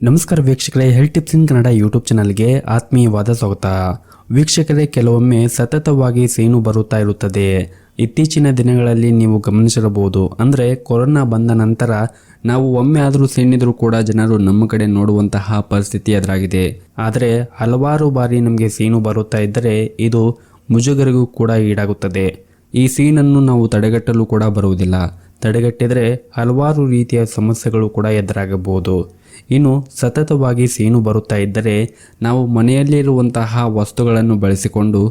ನಮಸ್ಕಾರ ವೀಕ್ಷಕರೇ, health tips ಇನ್ Kannada YouTube ಚಾನಲ್ಗೆ ಆತ್ಮೀಯವಾದ ಸ್ವಾಗತ. ವೀಕ್ಷಕರೇ, ಕೆಲವೊಮ್ಮೆ ಸತತವಾಗಿ ಸೀನು ಬರುತ್ತಾ ಇರುತ್ತದೆ. ಇತ್ತೀಚಿನ ದಿನಗಳಲ್ಲಿ ನೀವು ಗಮನಿಸಿರಬಹುದು. ಅಂದರೆ ಕೊರೋನಾ ಬಂದ ನಂತರ ನಾವು ಒಮ್ಮೆ ಆದರೂ ಸೀನಿದ್ರು ಕೂಡ ಜನರು ನಮ್ಮ ಕಡೆ ನೋಡುವಂತಹ ಪರಿಸ್ಥಿತಿ ಎದುರಾಗಿದೆ. ಆದರೆ ಹಲವಾರು ಬಾರಿ ನಮಗೆ ಸೀನು ಬರುತ್ತಾ ಇದ್ದರೆ ಇದು ಮುಜುಗರಿಗೂ ಕೂಡ ಈಡಾಗುತ್ತದೆ. ಈ ಸೀನನ್ನು ನಾವು ತಡೆಗಟ್ಟಲು ಕೂಡ ಬರುವುದಿಲ್ಲ. ತಡೆಗಟ್ಟಿದರೆ ಹಲವಾರು ರೀತಿಯ ಸಮಸ್ಯೆಗಳು ಕೂಡ ಎದುರಾಗಬಹುದು. ಇನ್ನು ಸತತವಾಗಿ ಸೀನು ಬರುತ್ತಾ ಇದ್ದರೆ ನಾವು ಮನೆಯಲ್ಲಿರುವಂತಹ ವಸ್ತುಗಳನ್ನು ಬಳಸಿಕೊಂಡು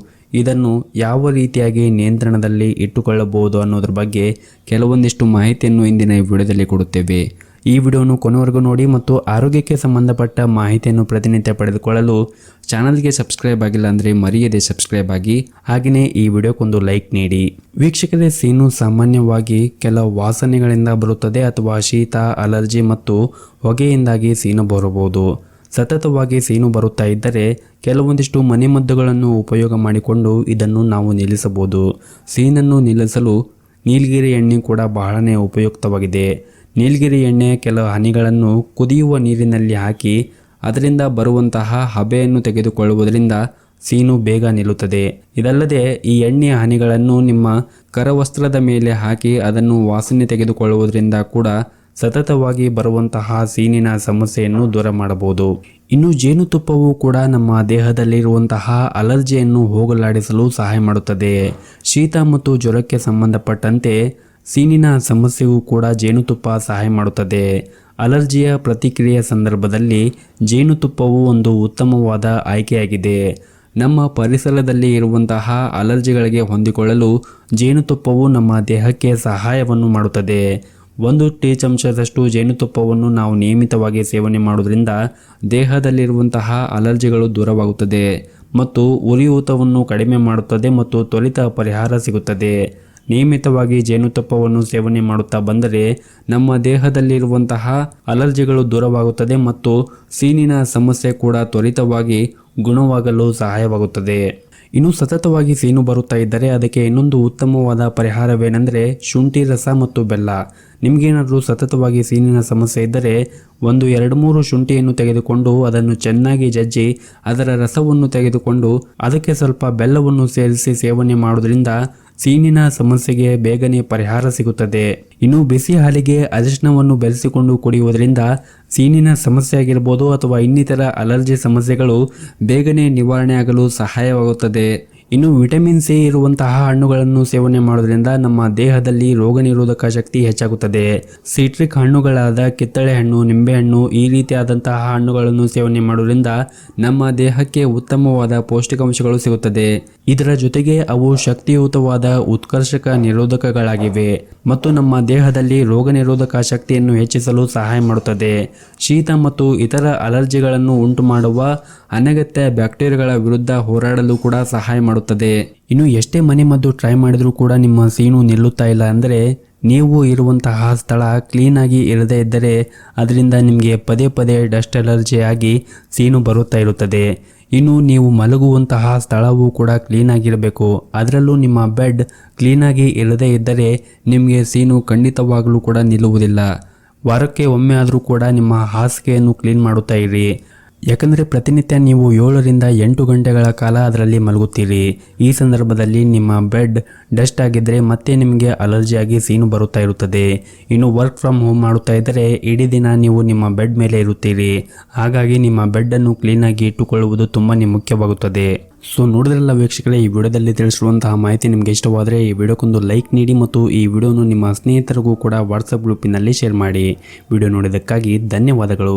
ಇದನ್ನು ಯಾವ ರೀತಿಯಾಗಿ ನಿಯಂತ್ರಣದಲ್ಲಿ ಇಟ್ಟುಕೊಳ್ಳಬಹುದು ಅನ್ನೋದ್ರ ಬಗ್ಗೆ ಕೆಲವೊಂದಿಷ್ಟು ಮಾಹಿತಿಯನ್ನು ಇಂದಿನ ಈ ವಿಡಿಯೋದಲ್ಲಿ ಕೊಡುತ್ತೇವೆ. ಈ ವಿಡಿಯೋನು ಕೊನೆವರೆಗೂ ನೋಡಿ ಮತ್ತು ಆರೋಗ್ಯಕ್ಕೆ ಸಂಬಂಧಪಟ್ಟ ಮಾಹಿತಿಯನ್ನು ಪ್ರತಿನಿತ್ಯ ಪಡೆದುಕೊಳ್ಳಲು ಚಾನಲ್ಗೆ ಸಬ್ಸ್ಕ್ರೈಬ್ ಆಗಿಲ್ಲ ಅಂದರೆ ಮರೆಯದೆ ಸಬ್ಸ್ಕ್ರೈಬ್ ಆಗಿ, ಹಾಗೆಯೇ ಈ ವಿಡಿಯೋಕ್ಕೊಂದು ಲೈಕ್ ನೀಡಿ. ವೀಕ್ಷಕರೇ, ಸೀನು ಸಾಮಾನ್ಯವಾಗಿ ಕೆಲವು ವಾಸನೆಗಳಿಂದ ಬರುತ್ತದೆ ಅಥವಾ ಶೀತ, ಅಲರ್ಜಿ ಮತ್ತು ಹೊಗೆಯಿಂದಾಗಿ ಸೀನು ಬರಬಹುದು. ಸತತವಾಗಿ ಸೀನು ಬರುತ್ತಾ ಇದ್ದರೆ ಕೆಲವೊಂದಿಷ್ಟು ಮನೆಮದ್ದುಗಳನ್ನು ಉಪಯೋಗ ಮಾಡಿಕೊಂಡು ಇದನ್ನು ನಾವು ನಿಲ್ಲಿಸಬಹುದು. ಸೀನನ್ನು ನಿಲ್ಲಿಸಲು ನೀಲಗಿರಿ ಎಣ್ಣೆ ಕೂಡ ಬಹಳನೇ ಉಪಯುಕ್ತವಾಗಿದೆ. ನೀಲಗಿರಿ ಎಣ್ಣೆ ಕೆಲವು ಹನಿಗಳನ್ನು ಕುದಿಯುವ ನೀರಿನಲ್ಲಿ ಹಾಕಿ ಅದರಿಂದ ಬರುವಂತಹ ಹಬೆಯನ್ನು ತೆಗೆದುಕೊಳ್ಳುವುದರಿಂದ ಸೀನು ಬೇಗ ನಿಲ್ಲುತ್ತದೆ. ಇದಲ್ಲದೆ ಈ ಎಣ್ಣೆಯ ಹನಿಗಳನ್ನು ನಿಮ್ಮ ಕರವಸ್ತ್ರದ ಮೇಲೆ ಹಾಕಿ ಅದನ್ನು ವಾಸನೆ ತೆಗೆದುಕೊಳ್ಳುವುದರಿಂದ ಕೂಡ ಸತತವಾಗಿ ಬರುವಂತಹ ಸೀನಿನ ಸಮಸ್ಯೆಯನ್ನು ದೂರ ಮಾಡಬಹುದು. ಇನ್ನು ಜೇನುತುಪ್ಪವು ಕೂಡ ನಮ್ಮ ದೇಹದಲ್ಲಿರುವಂತಹ ಅಲರ್ಜಿಯನ್ನು ಹೋಗಲಾಡಿಸಲು ಸಹಾಯ ಮಾಡುತ್ತದೆ. ಶೀತ ಮತ್ತು ಜ್ವರಕ್ಕೆ ಸಂಬಂಧಪಟ್ಟಂತೆ ಸೀನಿನ ಸಮಸ್ಯೆಗೂ ಕೂಡ ಜೇನುತುಪ್ಪ ಸಹಾಯ ಮಾಡುತ್ತದೆ. ಅಲರ್ಜಿಯ ಪ್ರತಿಕ್ರಿಯೆಯ ಸಂದರ್ಭದಲ್ಲಿ ಜೇನುತುಪ್ಪವು ಒಂದು ಉತ್ತಮವಾದ ಆಯ್ಕೆಯಾಗಿದೆ. ನಮ್ಮ ಪರಿಸರದಲ್ಲಿ ಇರುವಂತಹ ಅಲರ್ಜಿಗಳಿಗೆ ಹೊಂದಿಕೊಳ್ಳಲು ಜೇನುತುಪ್ಪವು ನಮ್ಮ ದೇಹಕ್ಕೆ ಸಹಾಯವನ್ನು ಮಾಡುತ್ತದೆ. 1 ಟೀ ಚಮಚದಷ್ಟು ಜೇನುತುಪ್ಪವನ್ನು ನಾವು ನಿಯಮಿತವಾಗಿ ಸೇವನೆ ಮಾಡುವುದರಿಂದ ದೇಹದಲ್ಲಿರುವಂತಹ ಅಲರ್ಜಿಗಳು ದೂರವಾಗುತ್ತದೆ ಮತ್ತು ಉರಿಯೂತವನ್ನು ಕಡಿಮೆ ಮಾಡುತ್ತದೆ ಮತ್ತು ತ್ವರಿತ ಪರಿಹಾರ ಸಿಗುತ್ತದೆ. ನಿಯಮಿತವಾಗಿ ಜೇನುತುಪ್ಪವನ್ನು ಸೇವನೆ ಮಾಡುತ್ತಾ ಬಂದರೆ ನಮ್ಮ ದೇಹದಲ್ಲಿರುವಂತಹ ಅಲರ್ಜಿಗಳು ದೂರವಾಗುತ್ತದೆ ಮತ್ತು ಸೀನಿನ ಸಮಸ್ಯೆ ಕೂಡ ತ್ವರಿತವಾಗಿ ಗುಣವಾಗಲು ಸಹಾಯವಾಗುತ್ತದೆ. ಇನ್ನು ಸತತವಾಗಿ ಸೀನು ಬರುತ್ತಾ ಇದ್ದರೆ ಅದಕ್ಕೆ ಇನ್ನೊಂದು ಉತ್ತಮವಾದ ಪರಿಹಾರವೇನೆಂದರೆ ಶುಂಠಿ ರಸ ಮತ್ತು ಬೆಲ್ಲ. ನಿಮಗೇನಾದರೂ ಸತತವಾಗಿ ಸೀನಿನ ಸಮಸ್ಯೆ ಇದ್ದರೆ 1-2-3 ಶುಂಠಿಯನ್ನು ತೆಗೆದುಕೊಂಡು ಅದನ್ನು ಚೆನ್ನಾಗಿ ಜಜ್ಜಿ ಅದರ ರಸವನ್ನು ತೆಗೆದುಕೊಂಡು ಅದಕ್ಕೆ ಸ್ವಲ್ಪ ಬೆಲ್ಲವನ್ನು ಸೇರಿಸಿ ಸೇವನೆ ಮಾಡುವುದರಿಂದ ಸೀನಿನ ಸಮಸ್ಯೆಗೆ ಬೇಗನೆ ಪರಿಹಾರ ಸಿಗುತ್ತದೆ. ಇನ್ನು ಬಿಸಿ ಹಾಲಿಗೆ ಅರಿಶಿನವನ್ನು ಬೆರೆಸಿಕೊಂಡು ಕುಡಿಯುವುದರಿಂದ ಸೀನಿನ ಸಮಸ್ಯೆ ಆಗಿರ್ಬೋದು ಅಥವಾ ಇನ್ನಿತರ ಅಲರ್ಜಿ ಸಮಸ್ಯೆಗಳು ಬೇಗನೆ ನಿವಾರಣೆ ಆಗಲು ಸಹಾಯವಾಗುತ್ತದೆ. ಇನ್ನು ವಿಟಮಿನ್ ಸಿ ಇರುವಂತಹ ಹಣ್ಣುಗಳನ್ನು ಸೇವನೆ ಮಾಡೋದ್ರಿಂದ ನಮ್ಮ ದೇಹದಲ್ಲಿ ರೋಗ ನಿರೋಧಕ ಶಕ್ತಿ ಹೆಚ್ಚಾಗುತ್ತದೆ. ಸಿಟ್ರಿಕ್ ಹಣ್ಣುಗಳಾದ ಕಿತ್ತಳೆ ಹಣ್ಣು, ನಿಂಬೆಹಣ್ಣು ಈ ರೀತಿಯಾದಂತಹ ಹಣ್ಣುಗಳನ್ನು ಸೇವನೆ ಮಾಡೋದ್ರಿಂದ ನಮ್ಮ ದೇಹಕ್ಕೆ ಉತ್ತಮವಾದ ಪೌಷ್ಟಿಕಾಂಶಗಳು ಸಿಗುತ್ತದೆ. ಇದರ ಜೊತೆಗೆ ಅವು ಶಕ್ತಿಯುತವಾದ ಉತ್ಕರ್ಷಕ ನಿರೋಧಕಗಳಾಗಿವೆ ಮತ್ತು ನಮ್ಮ ದೇಹದಲ್ಲಿ ರೋಗ ನಿರೋಧಕ ಶಕ್ತಿಯನ್ನು ಹೆಚ್ಚಿಸಲು ಸಹಾಯ ಮಾಡುತ್ತದೆ. ಶೀತ ಮತ್ತು ಇತರ ಅಲರ್ಜಿಗಳನ್ನು ಉಂಟು ಮಾಡುವ ಅನಗತ್ಯ ಬ್ಯಾಕ್ಟೀರಿಯಾಗಳ ವಿರುದ್ಧ ಹೋರಾಡಲು ಕೂಡ ಸಹಾಯ ಮಾಡುತ್ತದೆ. ಇನ್ನು ಎಷ್ಟೇ ಮನೆಮದ್ದು ಟ್ರೈ ಮಾಡಿದರೂ ಕೂಡ ನಿಮ್ಮ ಸೀನು ನಿಲ್ಲುತ್ತಾ ಇಲ್ಲ ಅಂದರೆ ನೀವು ಇರುವಂತಹ ಸ್ಥಳ ಕ್ಲೀನಾಗಿ ಇರದೇ ಇದ್ದರೆ ಅದರಿಂದ ನಿಮಗೆ ಪದೇ ಪದೇ ಡಸ್ಟ್ ಅಲರ್ಜಿ ಆಗಿ ಸೀನು ಬರುತ್ತಾ ಇರುತ್ತದೆ. ಇನ್ನು ನೀವು ಮಲಗುವಂತಹ ಸ್ಥಳವೂ ಕೂಡ ಕ್ಲೀನಾಗಿರಬೇಕು. ಅದರಲ್ಲೂ ನಿಮ್ಮ ಬೆಡ್ ಕ್ಲೀನಾಗಿ ಇರದೇ ಇದ್ದರೆ ನಿಮಗೆ ಸೀನು ಖಂಡಿತವಾಗಲೂ ಕೂಡ ನಿಲ್ಲುವುದಿಲ್ಲ. ವಾರಕ್ಕೆ ಒಮ್ಮೆ ಆದರೂ ಕೂಡ ನಿಮ್ಮ ಹಾಸಿಗೆಯನ್ನು ಕ್ಲೀನ್ ಮಾಡುತ್ತಾ ಇರಿ. ಯಾಕಂದರೆ ಪ್ರತಿನಿತ್ಯ ನೀವು 7-8 ಗಂಟೆಗಳ ಕಾಲ ಅದರಲ್ಲಿ ಮಲಗುತ್ತೀರಿ. ಈ ಸಂದರ್ಭದಲ್ಲಿ ನಿಮ್ಮ ಬೆಡ್ ಡಸ್ಟ್ ಆಗಿದ್ದರೆ ಮತ್ತೆ ನಿಮಗೆ ಅಲರ್ಜಿಯಾಗಿ ಸೀನು ಬರುತ್ತಾ ಇರುತ್ತದೆ. ಇನ್ನು ವರ್ಕ್ ಫ್ರಮ್ ಹೋಮ್ ಮಾಡುತ್ತಾ ಇದ್ದರೆ ಇಡೀ ದಿನ ನೀವು ನಿಮ್ಮ ಬೆಡ್ ಮೇಲೆ ಇರುತ್ತೀರಿ. ಹಾಗಾಗಿ ನಿಮ್ಮ ಬೆಡ್ಡನ್ನು ಕ್ಲೀನಾಗಿ ಇಟ್ಟುಕೊಳ್ಳುವುದು ತುಂಬಾ ಮುಖ್ಯವಾಗುತ್ತದೆ. ಸೊ ನೋಡಿದ್ರಲ್ಲ ವೀಕ್ಷಕರೇ, ಈ ವಿಡಿಯೋದಲ್ಲಿ ತಿಳಿಸಿರುವಂತಹ ಮಾಹಿತಿ ನಿಮಗೆ ಇಷ್ಟವಾದರೆ ಈ ವಿಡಿಯೋಕ್ಕೊಂದು ಲೈಕ್ ನೀಡಿ ಮತ್ತು ಈ ವಿಡಿಯೋನು ನಿಮ್ಮ ಸ್ನೇಹಿತರಿಗೂ ಕೂಡ ವಾಟ್ಸಪ್ ಗ್ರೂಪಿನಲ್ಲಿ ಶೇರ್ ಮಾಡಿ. ವಿಡಿಯೋ ನೋಡಿದ್ದಕ್ಕಾಗಿ ಧನ್ಯವಾದಗಳು.